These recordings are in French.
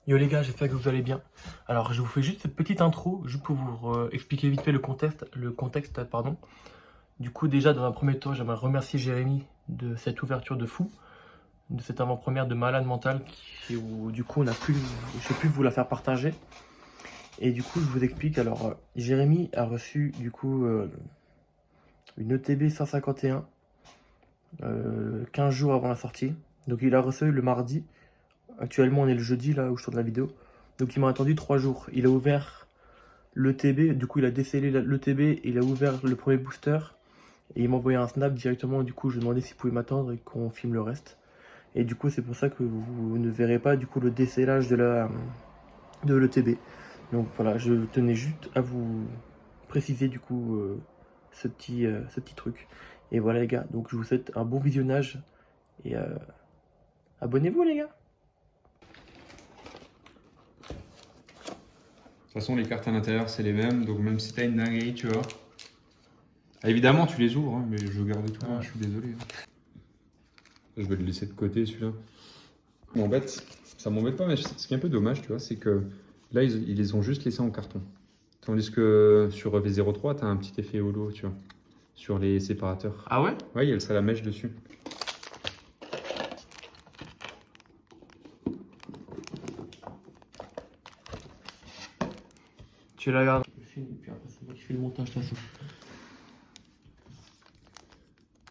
Yo les gars, j'espère que vous allez bien. Alors je vous fais juste cette petite intro, juste pour vous expliquer vite fait le contexte, pardon. Du coup déjà dans un premier temps, j'aimerais remercier Jérémy de cette ouverture de fou, de cette avant-première de malade mental où du coup je peux plus vous la faire partager. Et du coup je vous explique, alors Jérémy a reçu du coup une ETB 151 15 jours avant la sortie. Donc il a reçu le mardi. Actuellement, on est le jeudi, là, où je tourne la vidéo. Donc, il m'a attendu 3 jours. Il a ouvert l'ETB, du coup, il a décellé l'ETB, il a ouvert le premier booster, et il m'a envoyé un snap directement. Du coup, je lui ai demandé s'il pouvait m'attendre et qu'on filme le reste. Et du coup, c'est pour ça que vous ne verrez pas, du coup, le décellage de l'ETB. Donc, voilà, je tenais juste à vous préciser, du coup, ce petit truc. Et voilà, les gars. Donc, je vous souhaite un bon visionnage. Et abonnez-vous, les gars. De toute façon, les cartes à l'intérieur, c'est les mêmes. Donc, même si t'as une dinguerie, tu vois. Ah, évidemment, tu les ouvres, hein, mais je veux garder tout. Ouais. Je suis désolé. Je vais le laisser de côté, celui-là. Ça m'embête pas, mais ce qui est un peu dommage, tu vois, c'est que là, ils les ont juste laissés en carton. Tandis que sur V03, t'as un petit effet holo, tu vois, sur les séparateurs. Ah ouais? Ouais, il y a le salamèche dessus. Tu la regardes. Et puis après, c'est moi qui fais le montage, de toute façon.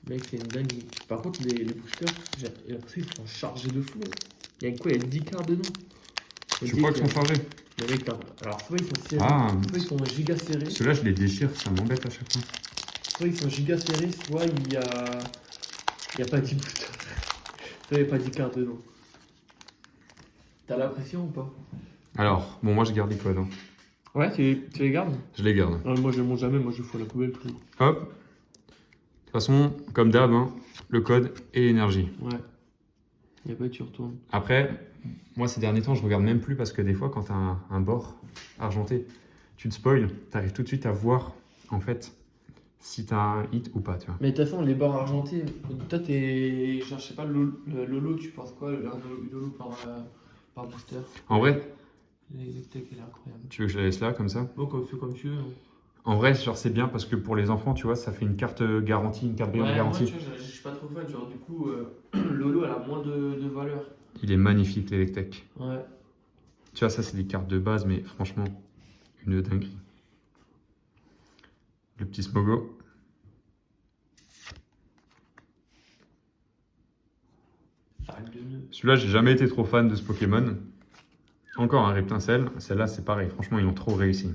Mec, c'est une dinguerie. Par contre, les boosters, j'ai l'impression qu'ils sont chargés de fou. Il y a quoi? Il y a 10 cartes dedans. Tu crois qu'ils sont chargés? Mais mec, alors soit ils sont serrés, Ah, soit ils sont giga serrés, ceux-là, je les déchire, ça m'embête à chaque fois. soit ils sont giga serrés, soit il y a pas 10 boosters. Soit il n'y a pas 10 cartes dedans. T'as la pression ou pas? Alors, bon, moi, je garde les codes. Hein. Ouais, tu les gardes? Je les garde. Moi je les monte jamais, moi je fous à la poubelle toujours. Hop. De toute façon, comme d'hab, hein, le code et l'énergie. Ouais. Il n'y a pas de tu retournes. Après, moi ces derniers temps, je regarde même plus parce que des fois, quand tu as un bord argenté, tu te spoil, tu arrives tout de suite à voir en fait si tu as un hit ou pas. Tu vois. Mais de toute façon, les bords argentés, toi t'es. Genre, je sais pas, le Lolo, tu penses quoi? Le Lolo par booster? En vrai, Les techs, il est incroyable. tu veux que je la laisse là comme ça? Bon, fais comme tu veux. Hein. En vrai, genre c'est bien parce que pour les enfants, tu vois, ça fait une carte garantie, une carte brillante Ouais, moi, garantie. tu vois, je suis pas trop fan. Genre, du coup, Lolo, elle a moins de valeur. Il est magnifique l'Electek. Ouais. Tu vois, ça c'est des cartes de base, mais franchement, une dinguerie. Le petit Smogo. Celui-là, j'ai jamais été trop fan de ce Pokémon. Encore un Reptincelle. Celle-là, c'est pareil. Franchement, ils ont trop réussi.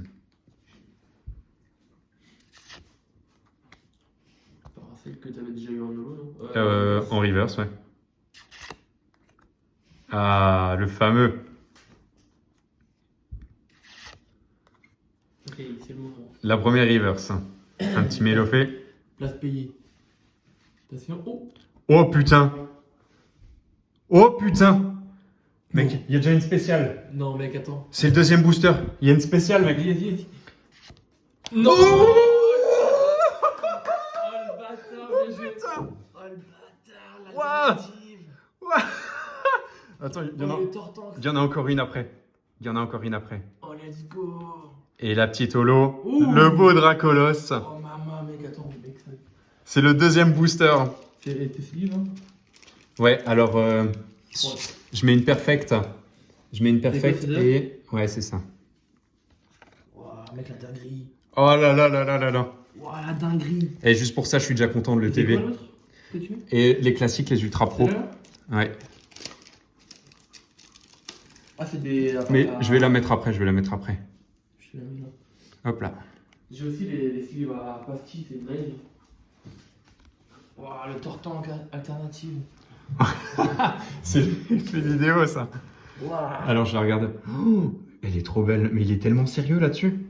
Celle que t'avais déjà eu en Lolo, non? En reverse, ouais. Ah, le fameux. Ok, c'est le moment. La première reverse. Un petit Mélofée. Place payée. Attention. Oh! Oh putain! Oh putain! Mec, il y a déjà une spéciale. Non, mec, attends. C'est le deuxième booster. Il y a une spéciale, mec. Vas-y. Non! Oh le bâtard, bien joué. putain! Oh le bâtard, l'alternative. Attends, il y en a encore une après. Il y en a encore une après. Oh, let's go! Et la petite holo, Ouh. le beau Dracolos. Oh maman, mec, attends, mec, ça... C'est le deuxième booster. T'es slip, hein? Ouais, alors Ouais. je mets une perfecte. Je mets une C'est quoi, perfecte c'est et... Ouais, c'est ça. Waouh, mec, la dinguerie. Oh là là là là là là. Waouh, la dinguerie. Et juste pour ça, je suis déjà content de C'est l'ETV. quoi l'autre que tu mets? Et les classiques, les Ultra Pro. Celle-là? Ouais. Ah, c'est des... Mais je vais la mettre après, je vais la mettre après. Je l'ai mis là. Hop là. J'ai aussi les sleeves à pastilles, c'est une dinguerie. Waouh, le tortan alternative. C'est l'effet vidéo, ça. Waouh. Alors, je la regarde. Oh, elle est trop belle. Mais il est tellement sérieux là-dessus.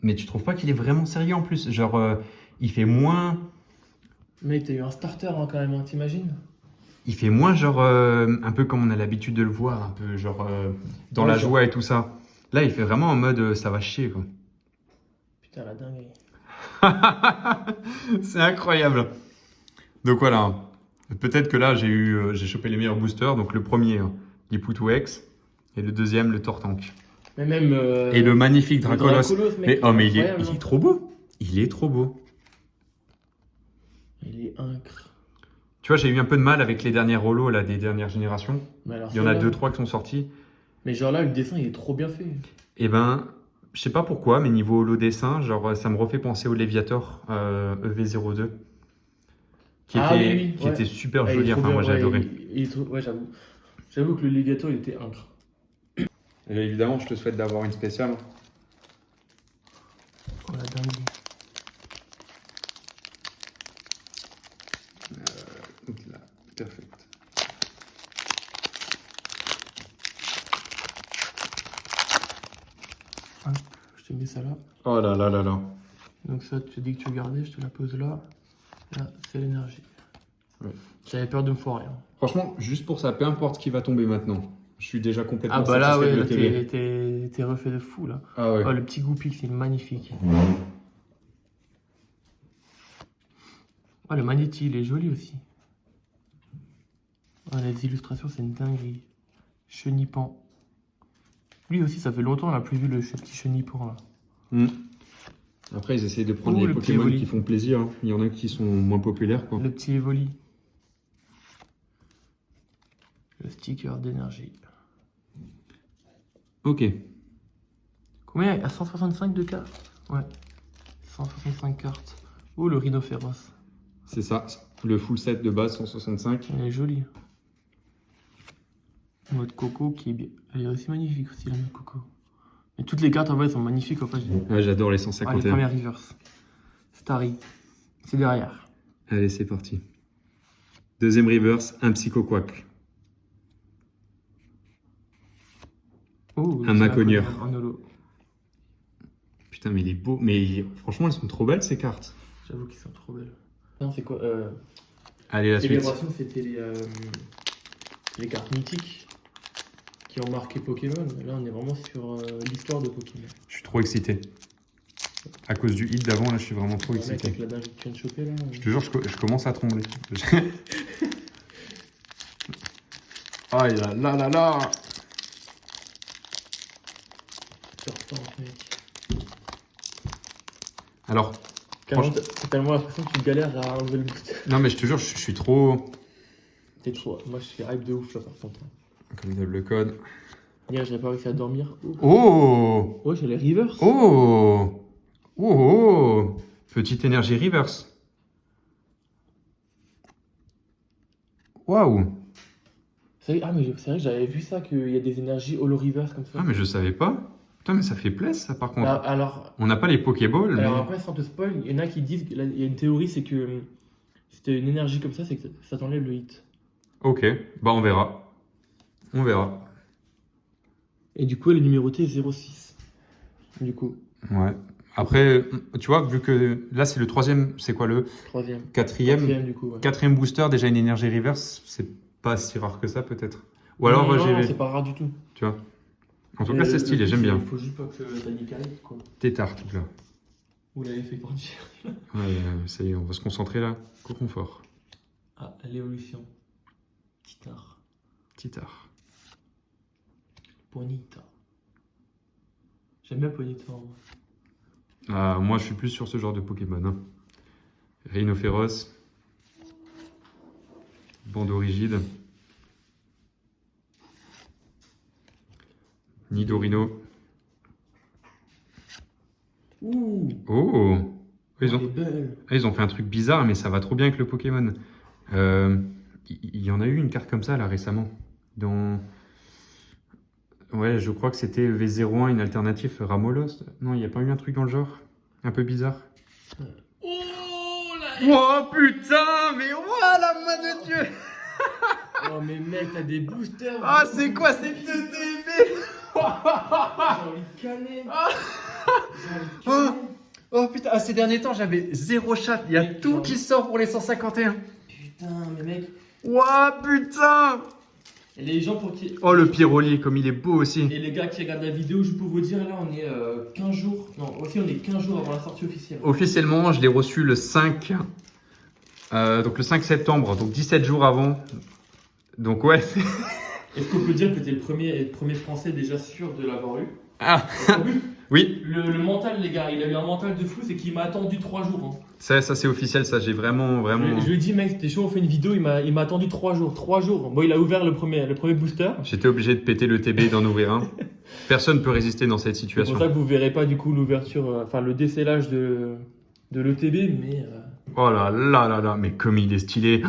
Mais tu trouves pas qu'il est vraiment sérieux en plus? Genre, il fait moins... Mec, t'as eu un starter hein, quand même, hein, t'imagines? Il fait moins genre un peu comme on a l'habitude de le voir, un peu genre dans Ouais, la genre. joie et tout ça. Là, il fait vraiment en mode ça va chier quoi. Putain, la dinguerie. C'est incroyable. Donc voilà. Peut-être que là, j'ai chopé les meilleurs boosters. Donc le premier, Lipoutou X. Et le deuxième, le Tortank. Mais même. Et le magnifique Dracolos. Dracolos, mec, Mais, oh, mais il incroyable, est hein. trop beau. Il est trop beau. Il est incre. Tu vois, j'ai eu un peu de mal avec les dernières holos là, des dernières générations. Mais alors, Il y en a celle-là- 2-3 qui sont sortis. Mais genre là, le dessin, il est trop bien fait. Et ben, je sais pas pourquoi, mais niveau holo dessin, genre, ça me refait penser au Leviator EV02. Qui ouais. était super Ouais, il est joli. trop Enfin, bien, moi, j'ai ouais, adoré. Ouais, j'avoue. J'avoue que le Leviator, il était incre. Et évidemment, je te souhaite d'avoir une spéciale. Oh la dingue. Donc là, perfect. Hop, je te mets ça là. Oh là là là là. Donc ça, tu dis que tu gardais, je te la pose là. Là, c'est l'énergie. Ouais. J'avais peur de me foirer. Hein. Franchement, juste pour ça, peu importe ce qui va tomber maintenant. Je suis déjà complètement Ah bah là, satisfait ouais, de là, TV. t'es refait de fou là. Ah ouais. Oh, le petit goupil, c'est magnifique. Oh, le Magnéti, il est joli aussi. Oh, les illustrations, c'est une dinguerie. Chenipan. Lui aussi, ça fait longtemps qu'on n'a plus vu le petit Chenipan là. Hmm. Après, ils essayent de prendre Oh, les le petit Pokémon Evoli. qui font plaisir. Hein. Il y en a qui sont moins populaires, quoi. Le petit Evoli. Le sticker d'énergie. Ok. Combien? À 165 de cartes? Ouais. 165 cartes. Oh, le rhinophéros. C'est ça. Le full set de base, 165. Elle est jolie. Mode coco qui est bien. Elle est aussi magnifique aussi, la mode coco. Mais toutes les cartes en vrai sont magnifiques en fait. Ouais, j'adore les Ah, les 151. premières reverse. Starry. C'est derrière. Allez, c'est parti. Deuxième reverse, un Psychoquack. Oh, Un Maconieur. En holo. Putain, mais il est beau. Mais franchement, elles sont trop belles, ces cartes. J'avoue qu'ils sont trop belles. Non, c'est quoi Allez, la suite. Célébration, c'était les cartes mythiques qui ont marqué Pokémon. Là, on est vraiment sur l'histoire de Pokémon. Je suis trop excité. À cause du hit d'avant, là, je suis vraiment trop Le mec excité. avec la dingue que tu viens de choper là. Je te jure, je commence à trembler. Aïe là là là là. Tu retentes, mec. Alors, Carrément, t'as tellement l'impression que tu galères à enlever le booster. non mais je te jure, je suis trop... T'es trop. Moi, je suis hype de ouf là par contre. Comme d'hab le code. Hier, j'avais pas réussi à dormir. Oh, Oh. oh j'ai les reverse. Oh. Oh. Petite énergie reverse. Waouh. Ah, mais c'est vrai que j'avais vu ça, qu'il y a des énergies holo reverse comme ça. Ah mais je savais pas. Putain mais ça fait plaisir ça par contre. Bah, alors, On n'a pas les Pokéballs mais... après, sans te spoil, il y en a qui disent, il y a une théorie, c'est que si t'as une énergie comme ça, c'est que ça t'enlève le hit. Ok, bah on verra. On verra. Et du coup, elle est numérotée 06. Du coup, Ouais. Après, tu vois, vu que là c'est le troisième, c'est quoi le troisième. quatrième Du coup, ouais. quatrième booster, déjà une énergie reverse, c'est pas si rare que ça peut-être. Ou Non, alors non, j'ai... c'est pas rare du tout. Tu vois. En tout cas c'est stylé, j'aime bien. Il faut juste pas que t'as dit carré, quoi. Tétard tout là. Vous l'avez fait grandir. Ouais, ça y est, on va se concentrer là. Confort. Ah, l'évolution. Titar. Tétard. Ponyta. J'aime bien Ponyta. En vrai. Ah, moi je suis plus sur ce genre de Pokémon. Hein. Rhinophéros. Bandeau rigide. Nidorino. Ouh, Oh! Ils elle ont... est belle. Ils ont fait un truc bizarre, mais ça va trop bien avec le Pokémon. Il y en a eu une carte comme ça là récemment. Dans... Ouais, je crois que c'était V01, une alternative Ramolos. Non, il n'y a pas eu un truc dans le genre? Un peu bizarre? Oh là. Oh putain, mais la main de Dieu! Oh mais mec, t'as des boosters. Ah, c'est quoi ces 2DB? J'ai envie de caler. J'ai envie de caler. Oh putain, ces derniers temps j'avais zéro chat. Il y a tout qui sort pour les 151. Putain, mais mec. Ouah putain! Et les gens pour qui. Oh le Pyroli, comme il est beau aussi. Et les gars qui regardent la vidéo, je peux vous dire, là on est 15 jours. Non, aussi on est 15 jours avant la sortie officielle. Officiellement, je l'ai reçu le 5. Donc le 5 septembre, donc 17 jours avant. Donc ouais, Est-ce qu'on peut dire que t'es le premier Français déjà sûr de l'avoir eu? Ah, T'as vu oui, le mental, les gars, il a eu un mental de fou, c'est qu'il m'a attendu 3 jours. Hein. ça c'est officiel, ça j'ai vraiment. Je lui ai dit, mec, c'était chaud, on fait une vidéo, il m'a attendu 3 jours. 3 jours. Bon, il a ouvert le premier booster. J'étais obligé de péter le TB et d'en ouvrir un. Personne ne peut résister dans cette C'est pour situation. ça que vous verrez pas du coup l'ouverture, enfin le décellage de l'ETB, mais Oh là là là là, mais comme il est stylé.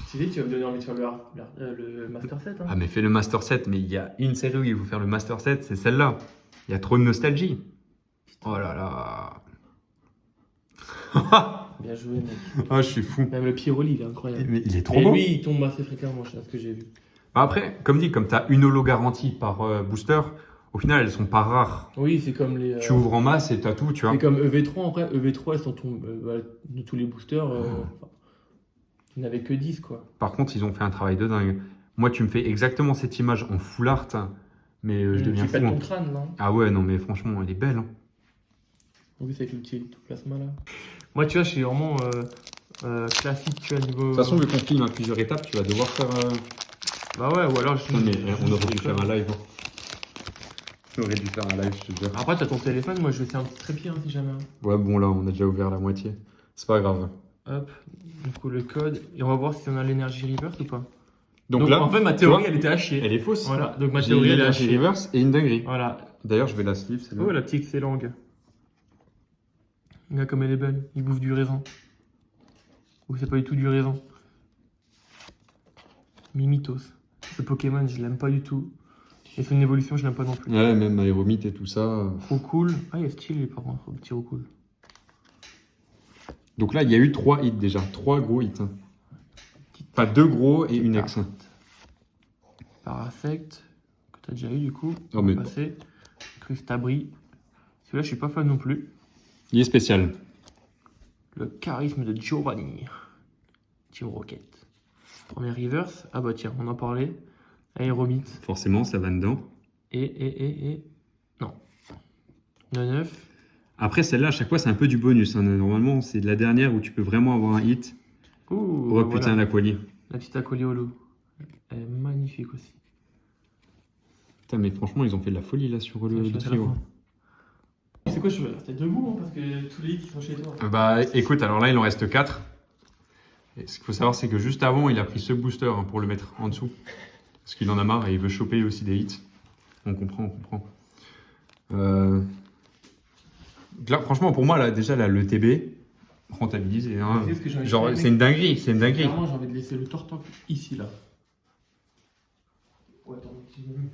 Sylvie, tu vas me donner envie de faire le Master 7. Hein. Ah mais fais le Master 7, mais il y a une série où il faut faire le Master 7, c'est celle-là. Il y a trop de nostalgie. Oh là là. Bien joué, mec. Ah, je suis fou. Même le Piroli, il est incroyable. Mais il est trop Et beau. lui, il tombe assez fréquemment, je sais ce que j'ai vu. Après, comme dit, comme tu as une holo garantie par booster, au final, elles sont pas rares. Oui, c'est comme les. Tu ouvres en masse et tu as tout, tu vois. C'est comme EV3, en vrai. EV3, elles sont de tous les boosters. Il n'y en avait que 10, quoi. Par contre, ils ont fait un travail de dingue. Moi, tu me fais exactement cette image en full art, mais je deviens Tu fou. pètes Hein. ton crâne, non? Ah ouais, non, mais franchement, elle est belle. Hein. Oui, c'est avec le petit tout plasma, là. Moi, tu vois, je suis vraiment classique, tu vois, niveau. De toute façon, vu qu'on filme à plusieurs étapes, tu vas devoir faire. Bah ouais, ou alors je. Non, mais on aurait dû faire un live. Hein. On aurait dû faire un live, je te jure. Après, t'as ton téléphone, moi je vais faire un petit trépied, hein, si jamais. Ouais, bon, là, on a déjà ouvert la moitié. C'est pas grave. Hop, du coup, le code. Et on va voir si on a l'énergie reverse ou pas. Donc là, en fait, ma tu théorie, vois, elle était à chier. elle est fausse. Voilà, donc ma J'ai théorie, elle est à l'énergie chier. reverse et une dinguerie. Voilà. D'ailleurs, je vais la sleeve, celle-là. Oh, la petite Xelang. Regarde comme elle est belle. Il bouffe du raisin. Ou c'est pas du tout du raisin. Mimitos. Ce Pokémon, je l'aime pas du tout. Et son évolution, je l'aime pas non plus. Ouais, même Aéromite et tout ça. Trop cool. Ah, il est stylé par contre, le petit cool. Donc là, il y a eu 3 hits déjà. 3 gros hits. Hein. Pas 2 gros et une ex. Parasect, que t'as déjà eu du coup. Oh, mais- Passé. Cristabri. Celui-là, je suis pas fan non plus. Il est spécial. Le charisme de Giovanni. Team Rocket. Premier reverse. Ah bah tiens, on en parlait. Aéromite. Forcément, ça va dedans. Et. Non. 9. Après, celle-là, à chaque fois, c'est un peu du bonus. Hein. Normalement, c'est de la dernière où tu peux vraiment avoir un hit. Ouh, Oh putain, voilà. l'aqualier. La petite acolyte holo. Elle est magnifique aussi. Putain, mais franchement, ils ont fait de la folie là sur Je le vais passer la trio. fin. C'est quoi, je vais rester debout hein, parce que tous les hits qui sont chez toi. Bah écoute, alors là, il en reste 4. Et ce qu'il faut savoir, c'est que juste avant, il a pris ce booster hein, pour le mettre en dessous. Parce qu'il en a marre et il veut choper aussi des hits. On comprend, on comprend. Là, franchement, pour moi, là, déjà, là, le TB, rentabilisé. Hein. Tu sais ce que j'ai envie de Genre, faire, c'est mec une dinguerie, c'est une dinguerie. Clairement, j'ai envie de laisser le tortank ici, là. Ouais, attends, un petit peu mieux.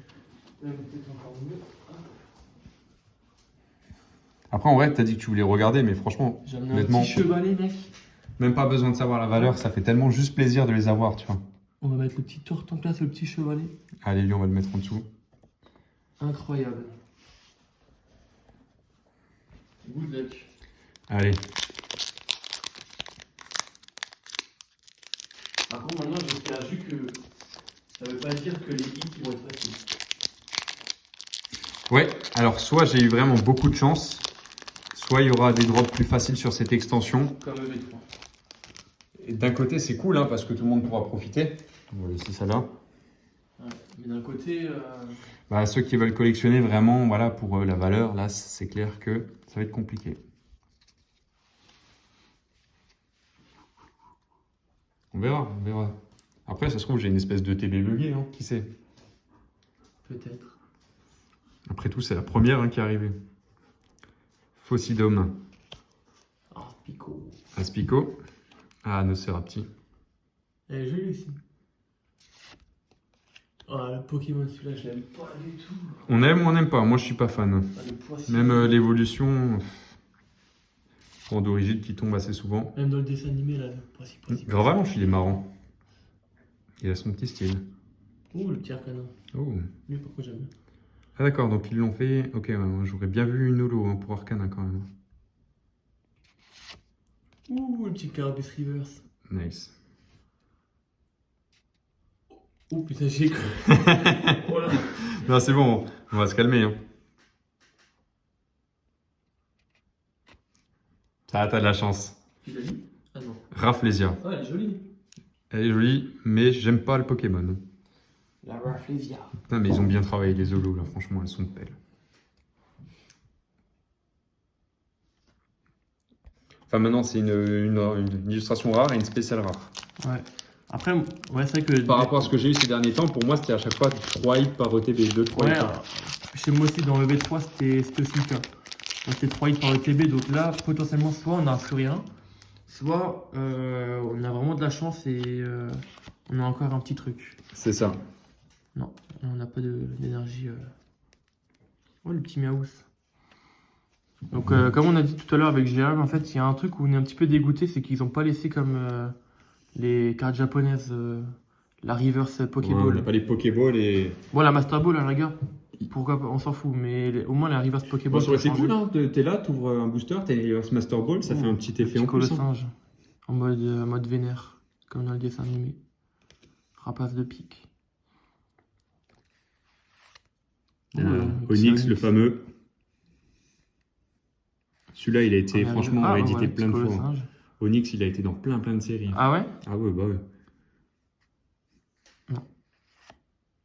Là, peut-être encore mieux. Après, en vrai, t'as dit que tu voulais regarder, mais franchement, J'ai amené un honnêtement, petit chevalet, mec. même pas besoin de savoir la valeur, ça fait tellement juste plaisir de les avoir, tu vois. On va mettre le petit tortank là, c'est le petit chevalet. Allez, lui, on va le mettre en dessous. Incroyable. Good luck. Allez. Par contre, maintenant, j'espère juste que ça veut pas dire que les hits ils vont être faciles. Ouais, alors soit j'ai eu vraiment beaucoup de chance, soit il y aura des drops plus faciles sur cette extension. Comme EV3. Et d'un côté, c'est cool, hein, parce que tout le monde pourra profiter. On va laisser ça là. Ouais. Mais d'un côté, Bah, ceux qui veulent collectionner vraiment, voilà, pour la valeur, là, c'est clair que ça va être compliqué. On verra, on verra. Après, ça se trouve, j'ai une espèce de TB bugué, hein, qui sait. peut-être. Après tout, c'est la première hein, qui est arrivée. Fossidome, Ah, Pico. Aspico, Nocerapti. Elle est jolie aussi. Ah, le Pokémon, celui-là, je l'aime pas du tout. On aime ou on n'aime pas? Moi, je suis pas fan. Ah, le poisson. Même l'évolution en d'origine qui tombe assez souvent. Même dans le dessin animé, là, le poisson. Gravalanche, il est marrant. Il a son petit style. Ouh, le petit Arcanin. Oh. Lui, pourquoi j'aime bien. Ah d'accord, donc ils l'ont fait. Ok, ouais, moi, j'aurais bien vu une holo hein, pour Arcana quand même. Ouh, le petit Carapace Reverse. Nice. Oh putain, j'ai cru. Oh là. Non, c'est bon, on va se calmer. Hein. Ça, t'as de la chance. Tu l'as dit? Ah non. Rafflesia. Ah, elle est jolie. Elle est jolie, mais j'aime pas le Pokémon. La Rafflesia. Putain, mais ils ont bien travaillé les holos, là. Franchement, elles sont de pelle. Enfin, maintenant, c'est une illustration rare et une spéciale rare. Ouais. Après, ouais, c'est vrai que. Par rapport à ce que j'ai eu ces derniers temps, pour moi, c'était à chaque fois 3 hits par ETB, 2-3 Ouais, hits. chez moi aussi, dans le V3, c'était aussi le cas. Donc, c'était 3 hits par ETB. Donc là, potentiellement, soit on n'a plus rien, soit on a vraiment de la chance et on a encore un petit truc. C'est ça. Non, on n'a pas d'énergie. Oh, le petit Miaous. Donc, comme on a dit tout à l'heure avec Jérôme, en fait, il y a un truc où on est un petit peu dégoûté, c'est qu'ils n'ont pas laissé comme les cartes japonaises, la reverse Ouais, Pokéball. on n'a pas les Pokéballs et. Bon, la Master Ball, à la rigueur, pourquoi pas, on s'en fout, mais au moins la reverse Pokéball. Bon, ça aurait été pour cool, changer. hein. T'es là, t'ouvres un booster, t'as une reverse Master Ball, ça fait un petit effet en plus. Hein. Singe, en mode vénère, comme dans le dessin animé. Rapace de pique. Onyx, le fameux. Celui-là, il a été franchement édité plein de fois. Hein. Onyx, il a été dans plein de séries. Ah ouais? Ah ouais, bah ouais. Non.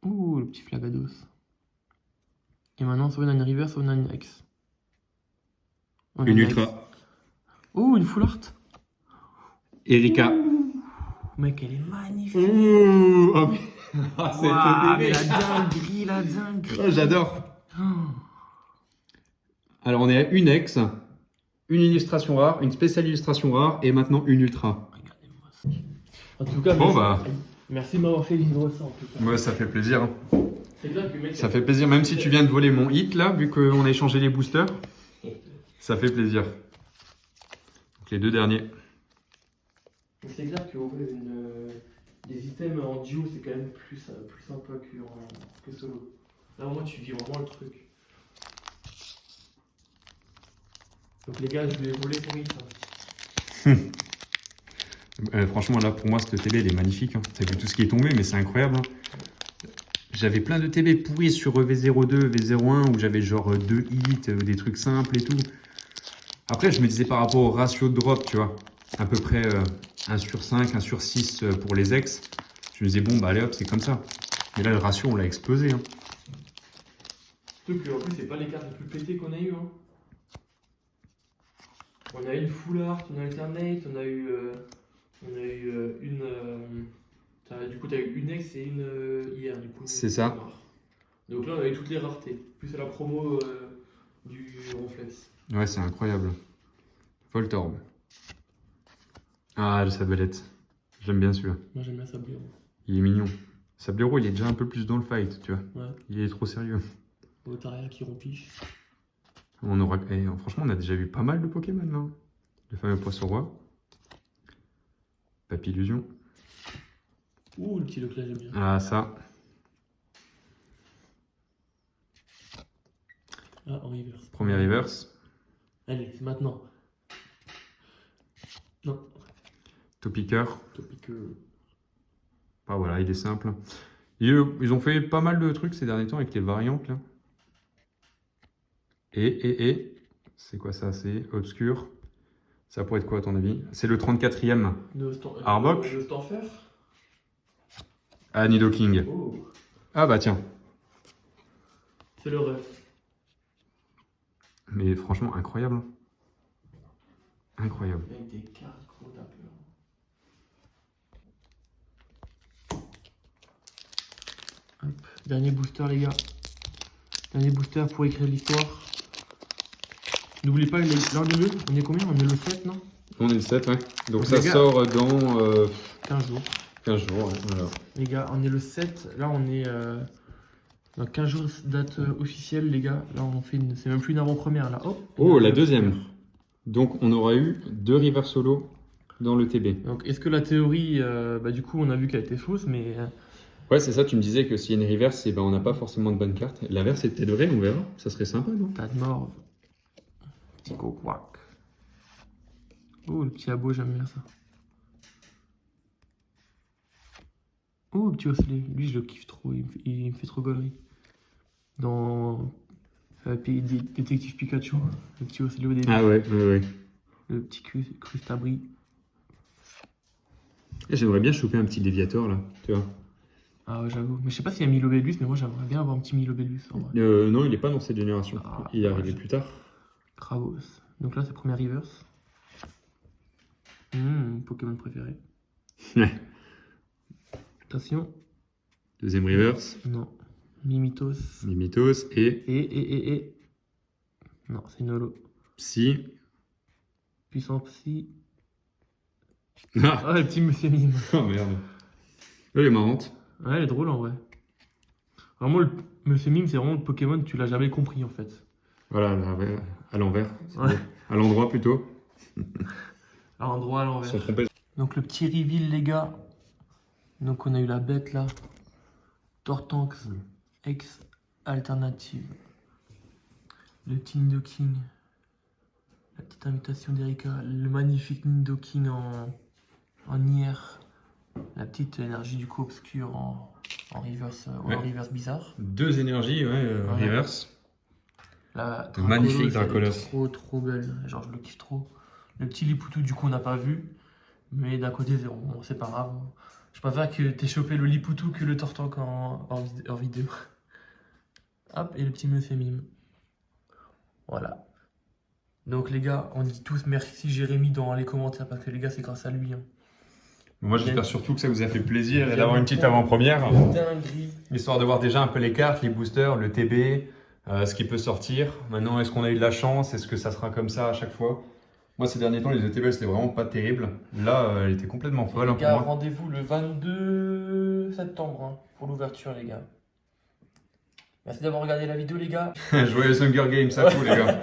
Ouh, le petit Flagados. Et maintenant, soit on a une reverse, soit on a une X. Une ultra. Ouh, une full art. Erika. Mec, elle est magnifique. Ouh, oh, mais... Ah, Ouah, mais la dinguerie, la dinguerie. Oh, j'adore. Oh. Alors, on est à une X, une illustration rare, une spéciale illustration rare et maintenant une ultra. Regardez-moi ça. En tout cas, Bon, merci de m'avoir fait vivre ça en tout cas. Ouais, ça fait plaisir. Hein. C'est clair que mec, Ça fait plaisir, même si tu viens de voler mon hit là, vu qu'on a échangé les boosters. Ça fait plaisir. Donc, les deux derniers. c'est clair qu'ouvrir des items en duo, c'est quand même plus sympa que solo. Là, au moins, tu vis vraiment le truc. Donc, les gars, je vais voler pour hit. Franchement, là, pour moi, cette TB, elle est magnifique. Hein. T'as vu tout ce qui est tombé, mais c'est incroyable. Hein. J'avais plein de TB pourris sur V02, V01, où j'avais genre 2 hits, des trucs simples et tout. Après, je me disais par rapport au ratio de drop, tu vois, à peu près 1 sur 5, 1 sur 6 pour les ex. Je me disais, bon, bah allez hop, c'est comme ça. Mais là, le ratio, on l'a explosé. Hein. Surtout qu'en plus, c'est pas les cartes les plus pétées qu'on a eues. Hein. On a eu une full art, on a alternate, on a eu une. Du coup, t'as eu une ex et une hier, du coup. C'est ça. Donc là, on a eu toutes les raretés. Plus à la promo du Ronflex. Ouais, c'est incroyable. Voltorb. Ah, le Sablette. J'aime bien celui-là. Moi, j'aime bien Sablero. Il est mignon. Sablero, il est déjà un peu plus dans le fight, tu vois. Ouais. Il est trop sérieux. Otaria qui rompiche. On aura... franchement, on a déjà vu pas mal de Pokémon, là. Le fameux Poisson-Roi. Papillusion. Ouh, le petit Leclerc, j'aime bien. Ah, ça. Ah, en reverse. Premier reverse. Allez, c'est maintenant. Non. Topiqueur. Topiqueur. Ah, voilà, il est simple. Ils ont fait pas mal de trucs ces derniers temps avec les variantes, là. C'est quoi ça? C'est obscur. Ça pourrait être quoi à ton avis? C'est le 34e. Arbok. Le Stanfer. Ah, Nidoking. Oh. Ah bah tiens. C'est le rêve. Mais franchement, incroyable. Incroyable. Avec des cartes gros tapeurs. Hop. Dernier booster, les gars. Dernier booster pour écrire l'histoire. N'oubliez pas, là on est combien? On est le 7, non? On est le 7, ouais. Donc Donc, ça les gars, sort dans 15 jours. 15 jours, ouais, voilà. Les gars, on est le 7. Là, on est dans 15 jours, date officielle, les gars. Là, on fait une. C'est même plus une avant-première, là. Oh, la deuxième. Donc, on aura eu 2 River Solo dans le TB. Donc, est-ce que la théorie, du coup, on a vu qu'elle était fausse, mais. Ouais, c'est ça, tu me disais que s'il y a une reverse, eh ben, on n'a pas forcément de bonne carte. L'inverse est peut-être vrai, on verra. Ça serait sympa, non? Pas de mort. Petit coquac. Oh, le petit abo, j'aime bien ça. Oh, le petit osselet. Lui, je le kiffe trop. Il me fait trop gaulerie. Dans Détective Pikachu, le petit osselet au début. Ah ouais. Le petit Crustabri. J'aimerais bien choper un petit déviateur, là, tu vois. Ah ouais, j'avoue. Mais je sais pas s'il y a Milobellus, mais moi j'aimerais bien avoir un petit Milobellus en vrai. Non, il est pas dans cette génération. Ah, Il est arrivé ouais. plus tard. Kravos. Donc là, c'est première reverse. Pokémon préféré. Ouais. Attention. Deuxième reverse. Non. Mimitos. Mimitos et Et. Non, c'est Nolo. Psy. Puissant Psy. Ah, Ah, le petit Monsieur Mime. oh merde. Elle est marrante. Ouais, elle est drôle en vrai. Vraiment, le Monsieur Mime, c'est vraiment le Pokémon, tu l'as jamais compris en fait. Voilà, à l'envers. Ouais. À l'endroit plutôt. À l'endroit, à Ils l'envers. sont trompés. Donc le petit reveal, les gars. Donc on a eu la bête là. Tortanks X alternative. Le petit Nidoking. La petite invitation d'Erika. Le magnifique Nidoking en IR. La petite énergie du coup obscur en reverse, Ouais. en reverse bizarre. Deux énergies, Ouais. reverse. La De magnifique elle est Dracolos. trop belle. Genre je le kiffe trop. Le petit Lipoutou du coup on n'a pas vu. Mais d'un côté bon, c'est pas grave. Je préfère que t'aies chopé le Lipoutou que le Tortank en vidéo. Hop, et le petit Monsieur Mime. Voilà. Donc les gars, on dit tous merci Jérémy dans les commentaires parce que les gars c'est grâce à lui. Hein. Moi, j'espère surtout que ça vous a fait plaisir J'aime d'avoir une petite trop. avant-première. Dinguerie. Histoire de voir déjà un peu les cartes, les boosters, le TB, ce qui peut sortir. Maintenant, est-ce qu'on a eu de la chance? Est-ce que ça sera comme ça à chaque fois? Moi, ces derniers temps, les ETB, c'était vraiment pas terrible. Là, elle était complètement folle Les hein, pour gars, moi. rendez-vous le 22 septembre hein, pour l'ouverture les gars. Merci d'avoir regardé la vidéo les gars. Joyeux Hunger Games à tous, les gars.